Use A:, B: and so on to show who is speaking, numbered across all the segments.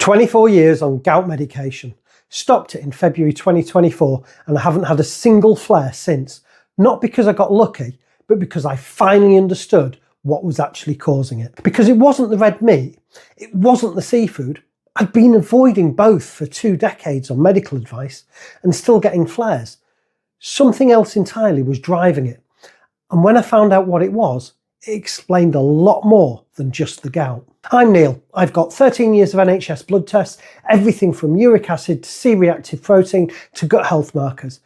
A: 24 years on gout medication. Stopped it in February 2024 and I haven't had a single flare since. Not because I got lucky, but because I finally understood what was actually causing it. Because it wasn't the red meat, it wasn't the seafood. I'd been avoiding both for 2 decades on medical advice and still getting flares. Something else entirely was driving it. And when I found out what it was, it explained a lot more than just the gout. I'm Neil. I've got 13 years of NHS blood tests, everything from uric acid to C-reactive protein to gut health markers.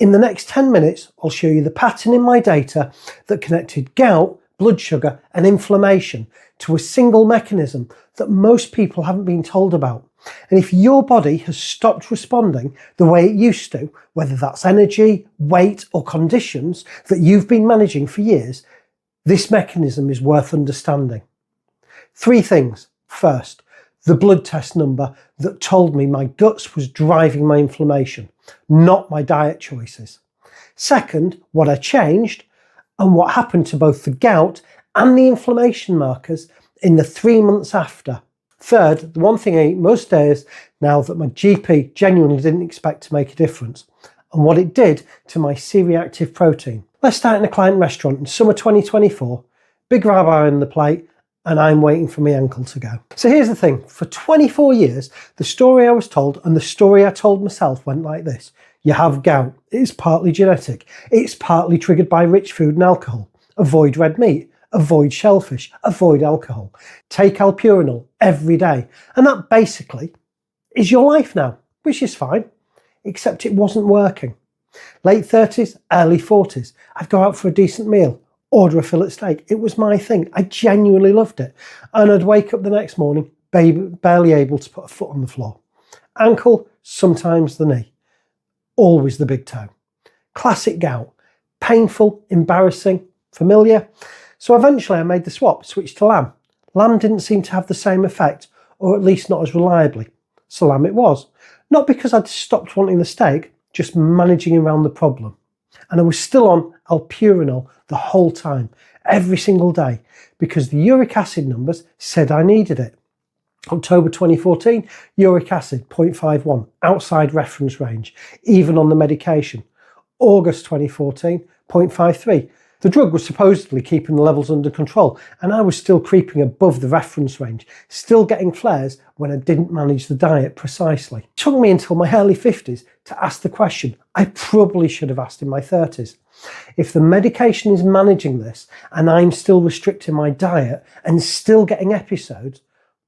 A: In the next 10 minutes, I'll show you the pattern in my data that connected gout, blood sugar and inflammation to a single mechanism that most people haven't been told about. And if your body has stopped responding the way it used to, whether that's energy, weight or conditions that you've been managing for years, this mechanism is worth understanding. 3 things. First, the blood test number that told me my guts was driving my inflammation, not my diet choices. Second, what I changed and what happened to both the gout and the inflammation markers in the 3 months after. Third, the one thing I eat most days now that my GP genuinely didn't expect to make a difference, and what it did to my C-reactive protein. Let's start in a client restaurant in summer 2024, big rabbi on the plate, and I'm waiting for my ankle to go. So here's the thing, for 24 years, the story I was told and the story I told myself went like this. You have gout, it's partly genetic, it's partly triggered by rich food and alcohol. Avoid red meat, avoid shellfish, avoid alcohol. Take Allopurinol every day. And that basically is your life now, which is fine, except it wasn't working. Late 30s, early 40s, I'd go out for a decent meal, order a fillet steak. It was my thing. I genuinely loved it. And I'd wake up the next morning, barely able to put a foot on the floor. Ankle, sometimes the knee. Always the big toe. Classic gout. Painful, embarrassing, familiar. So eventually I made the swap, switched to lamb. Lamb didn't seem to have the same effect, or at least not as reliably. So lamb it was. Not because I'd stopped wanting the steak, just managing around the problem. And I was still on Allopurinol the whole time, every single day, because the uric acid numbers said I needed it. October 2014, uric acid 0.51, outside reference range, even on the medication. August 2014, 0.53. The drug was supposedly keeping the levels under control, and I was still creeping above the reference range, still getting flares when I didn't manage the diet precisely. It took me until my early 50s to ask the question I probably should have asked in my 30s. If the medication is managing this and I'm still restricting my diet and still getting episodes,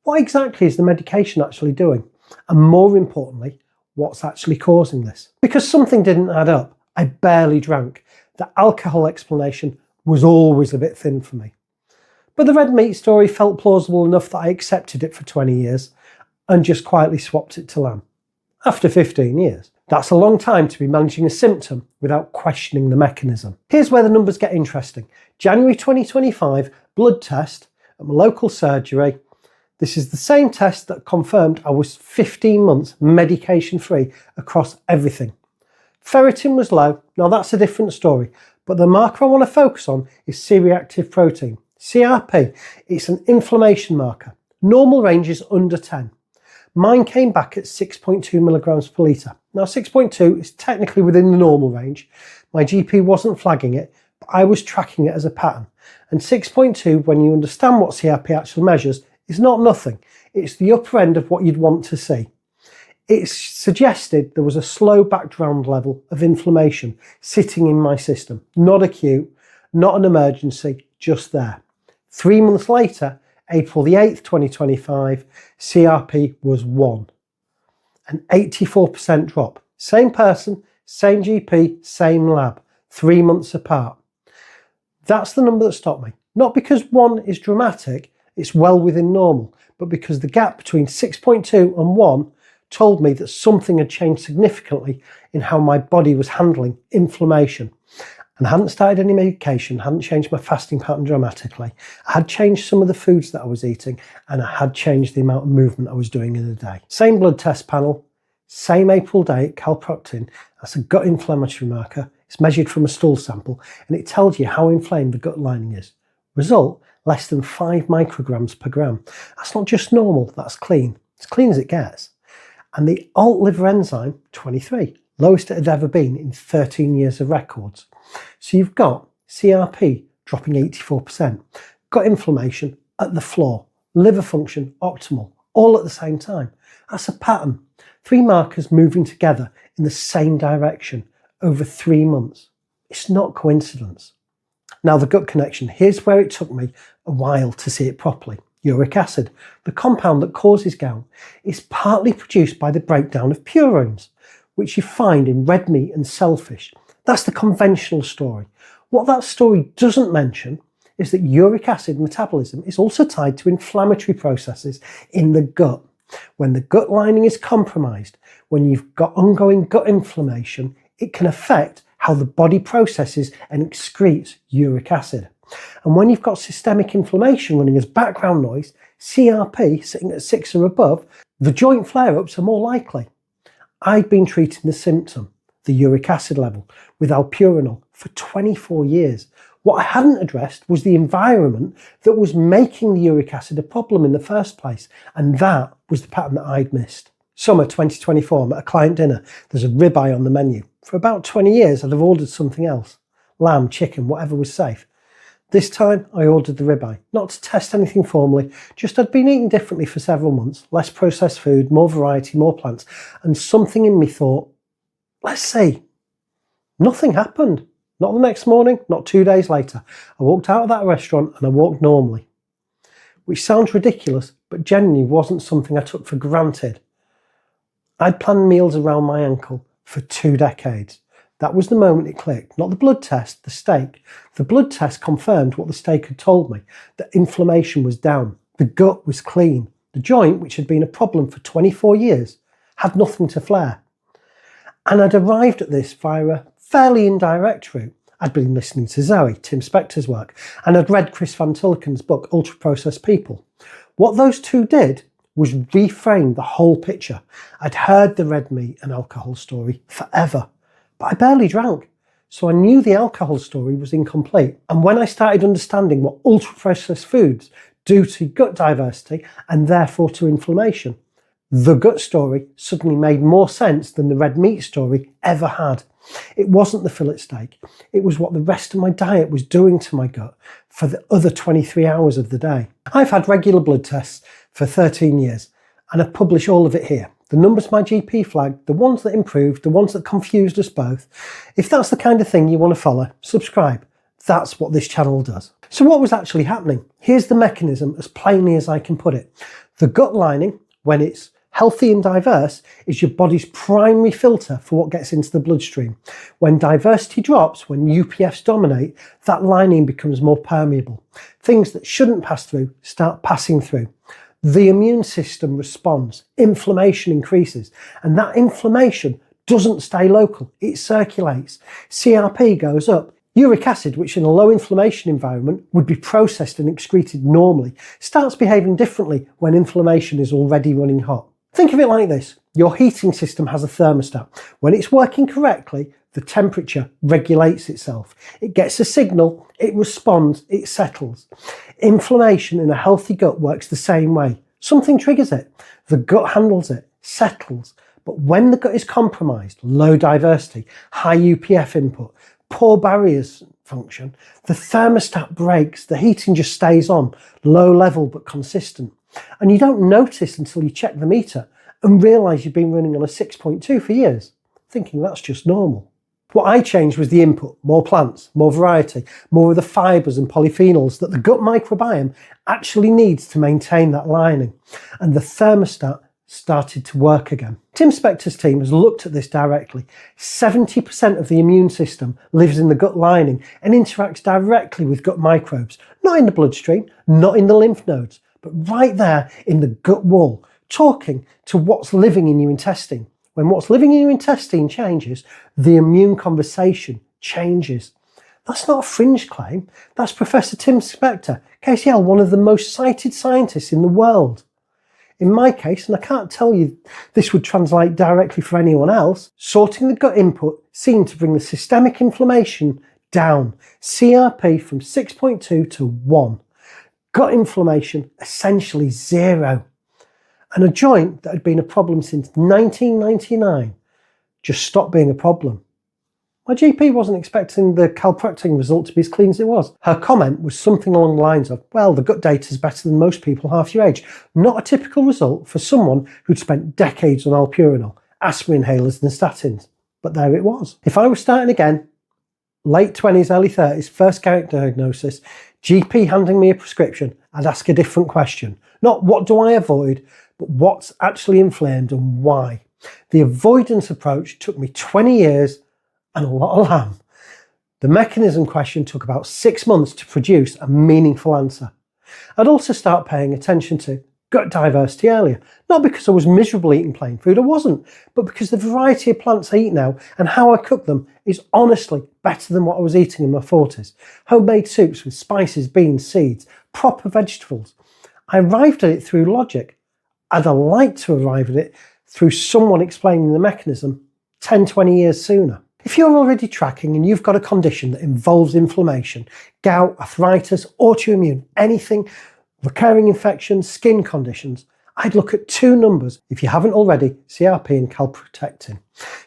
A: what exactly is the medication actually doing? And more importantly, what's actually causing this? Because something didn't add up, I barely drank. The alcohol explanation was always a bit thin for me. But the red meat story felt plausible enough that I accepted it for 20 years and just quietly swapped it to lamb. After 15 years. That's a long time to be managing a symptom without questioning the mechanism. Here's where the numbers get interesting. January 2025, blood test at my local surgery. This is the same test that confirmed I was 15 months medication free across everything. Ferritin was low. Now that's a different story, but the marker I want to focus on is C-reactive protein. CRP, it's an inflammation marker. Normal range is under 10. Mine came back at 6.2 milligrams per litre. Now 6.2 is technically within the normal range. My GP wasn't flagging it, but I was tracking it as a pattern. And 6.2, when you understand what CRP actually measures, is not nothing. It's the upper end of what you'd want to see. It suggested there was a slow background level of inflammation sitting in my system. Not acute, not an emergency, just there. 3 months later, April the 8th, 2025, CRP was 1. An 84% drop. Same person, same GP, same lab, 3 months apart. That's the number that stopped me. Not because 1 is dramatic, it's well within normal, but because the gap between 6.2 and 1 told me that something had changed significantly in how my body was handling inflammation. And I hadn't started any medication, hadn't changed my fasting pattern dramatically. I had changed some of the foods that I was eating, and I had changed the amount of movement I was doing in a day. Same blood test panel, same April date, Calprotectin. That's a gut inflammatory marker. It's measured from a stool sample, and it tells you how inflamed the gut lining is. Result, less than 5 micrograms per gram. That's not just normal, that's clean. as clean as it gets. And the alt liver enzyme, 23, lowest it had ever been in 13 years of records. So you've got CRP dropping 84%, gut inflammation at the floor, liver function optimal, all at the same time. That's a pattern. 3 markers moving together in the same direction over 3 months. It's not coincidence. Now the gut connection, here's where it took me a while to see it properly. Uric acid, the compound that causes gout, is partly produced by the breakdown of purines, which you find in red meat and shellfish. That's the conventional story. What that story doesn't mention is that uric acid metabolism is also tied to inflammatory processes in the gut. When the gut lining is compromised, when you've got ongoing gut inflammation, it can affect how the body processes and excretes uric acid. And when you've got systemic inflammation running as background noise, CRP sitting at 6 or above, the joint flare-ups are more likely. I'd been treating the symptom, the uric acid level, with Allopurinol for 24 years. What I hadn't addressed was the environment that was making the uric acid a problem in the first place, and that was the pattern that I'd missed. Summer 2024, I'm at a client dinner. There's a ribeye on the menu. For about 20 years, I'd have ordered something else. Lamb, chicken, whatever was safe. This time, I ordered the ribeye, not to test anything formally, just I'd been eating differently for several months, less processed food, more variety, more plants, and something in me thought, let's see. Nothing happened. Not the next morning, not 2 days later. I walked out of that restaurant and I walked normally. Which sounds ridiculous, but genuinely wasn't something I took for granted. I'd planned meals around my ankle for 2 decades. That was the moment it clicked. Not the blood test, the steak. The blood test confirmed what the steak had told me, that inflammation was down. The gut was clean. The joint, which had been a problem for 24 years, had nothing to flare. And I'd arrived at this via a fairly indirect route. I'd been listening to Zoe, Tim Spector's work, and I'd read Chris Van Tilken's book, Ultra Processed People. What those two did was reframe the whole picture. I'd heard the red meat and alcohol story forever, but I barely drank. So I knew the alcohol story was incomplete. And when I started understanding what ultra-processed foods do to gut diversity and therefore to inflammation, the gut story suddenly made more sense than the red meat story ever had. It wasn't the fillet steak. It was what the rest of my diet was doing to my gut for the other 23 hours of the day. I've had regular blood tests for 13 years and I publish all of it here. The numbers my GP flagged, the ones that improved, the ones that confused us both. If that's the kind of thing you want to follow, subscribe. That's what this channel does. So what was actually happening? Here's the mechanism as plainly as I can put it. The gut lining, when it's healthy and diverse, is your body's primary filter for what gets into the bloodstream. When diversity drops, when UPFs dominate, that lining becomes more permeable. Things that shouldn't pass through start passing through. The immune system responds, inflammation increases, and that inflammation doesn't stay local, it circulates. CRP goes up. Uric acid, which in a low inflammation environment would be processed and excreted normally, starts behaving differently when inflammation is already running hot. Think of it like this. Your heating system has a thermostat. When it's working correctly, the temperature regulates itself. It gets a signal, it responds, it settles. Inflammation in a healthy gut works the same way. Something triggers it. The gut handles it, settles. But when the gut is compromised, low diversity, high UPF input, poor barriers function, the thermostat breaks, the heating just stays on, low level but consistent. And you don't notice until you check the meter and realise you've been running on a 6.2 for years, thinking that's just normal. What I changed was the input, more plants, more variety, more of the fibres and polyphenols that the gut microbiome actually needs to maintain that lining. And the thermostat started to work again. Tim Spector's team has looked at this directly. 70% of the immune system lives in the gut lining and interacts directly with gut microbes, not in the bloodstream, not in the lymph nodes, but right there in the gut wall, talking to what's living in your intestine. When what's living in your intestine changes, the immune conversation changes. That's not a fringe claim. That's Professor Tim Spector, KCL, one of the most cited scientists in the world. In my case, and I can't tell you this would translate directly for anyone else, sorting the gut input seemed to bring the systemic inflammation down. CRP from 6.2 to 1. Gut inflammation essentially 0. And a joint that had been a problem since 1999 just stopped being a problem. My GP wasn't expecting the Calprotectin result to be as clean as it was. Her comment was something along the lines of, well, the gut data is better than most people half your age. Not a typical result for someone who'd spent decades on Allopurinol, asthma inhalers and statins. But there it was. If I was starting again, late 20s, early 30s, first gout diagnosis, GP handing me a prescription, I'd ask a different question. Not what do I avoid, but what's actually inflamed and why. The avoidance approach took me 20 years and a lot of lamb. The mechanism question took about 6 months to produce a meaningful answer. I'd also start paying attention to gut diversity earlier, not because I was miserable eating plain food, I wasn't, but because the variety of plants I eat now and how I cook them is honestly better than what I was eating in my 40s. Homemade soups with spices, beans, seeds, proper vegetables. I arrived at it through logic. I'd like to arrive at it through someone explaining the mechanism 10, 20 years sooner. If you're already tracking and you've got a condition that involves inflammation, gout, arthritis, autoimmune, anything, recurring infections, skin conditions, I'd look at two numbers, if you haven't already, CRP and Calprotectin.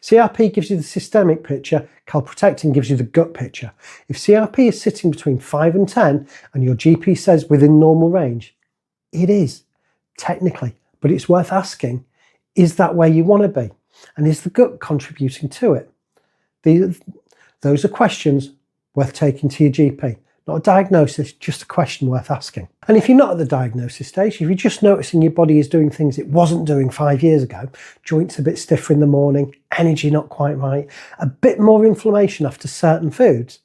A: CRP gives you the systemic picture, Calprotectin gives you the gut picture. If CRP is sitting between 5 and 10 and your GP says within normal range, it is, technically, but it's worth asking, is that where you want to be? And is the gut contributing to it? Those are questions worth taking to your GP. Not a diagnosis, just a question worth asking. And if you're not at the diagnosis stage, if you're just noticing your body is doing things it wasn't doing 5 years ago, joints a bit stiffer in the morning, energy not quite right, a bit more inflammation after certain foods,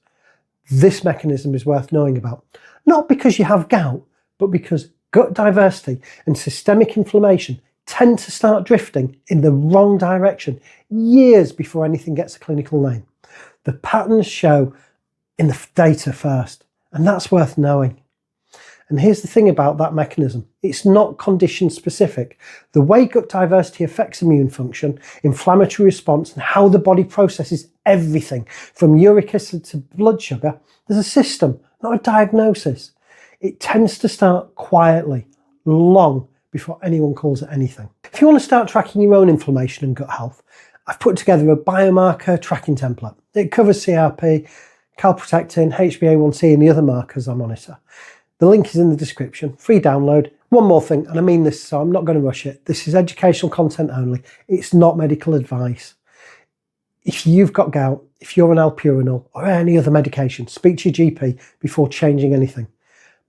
A: this mechanism is worth knowing about. Not because you have gout, but because gut diversity and systemic inflammation tend to start drifting in the wrong direction years before anything gets a clinical name. The patterns show in the data first, and that's worth knowing. And here's the thing about that mechanism. It's not condition specific. The way gut diversity affects immune function, inflammatory response, and how the body processes everything from uric acid to blood sugar, there's a system, not a diagnosis. It tends to start quietly, long before anyone calls it anything. If you want to start tracking your own inflammation and gut health, I've put together a biomarker tracking template. It covers CRP, Calprotectin, HbA1c and the other markers I monitor. The link is in the description, free download. One more thing, and I mean this, so I'm not going to rush it. This is educational content only. It's not medical advice. If you've got gout, if you're on Allopurinol or any other medication, speak to your GP before changing anything.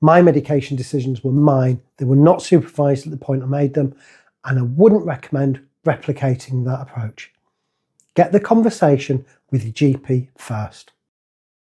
A: My medication decisions were mine. They were not supervised at the point I made them, and I wouldn't recommend replicating that approach. Get the conversation with your GP first.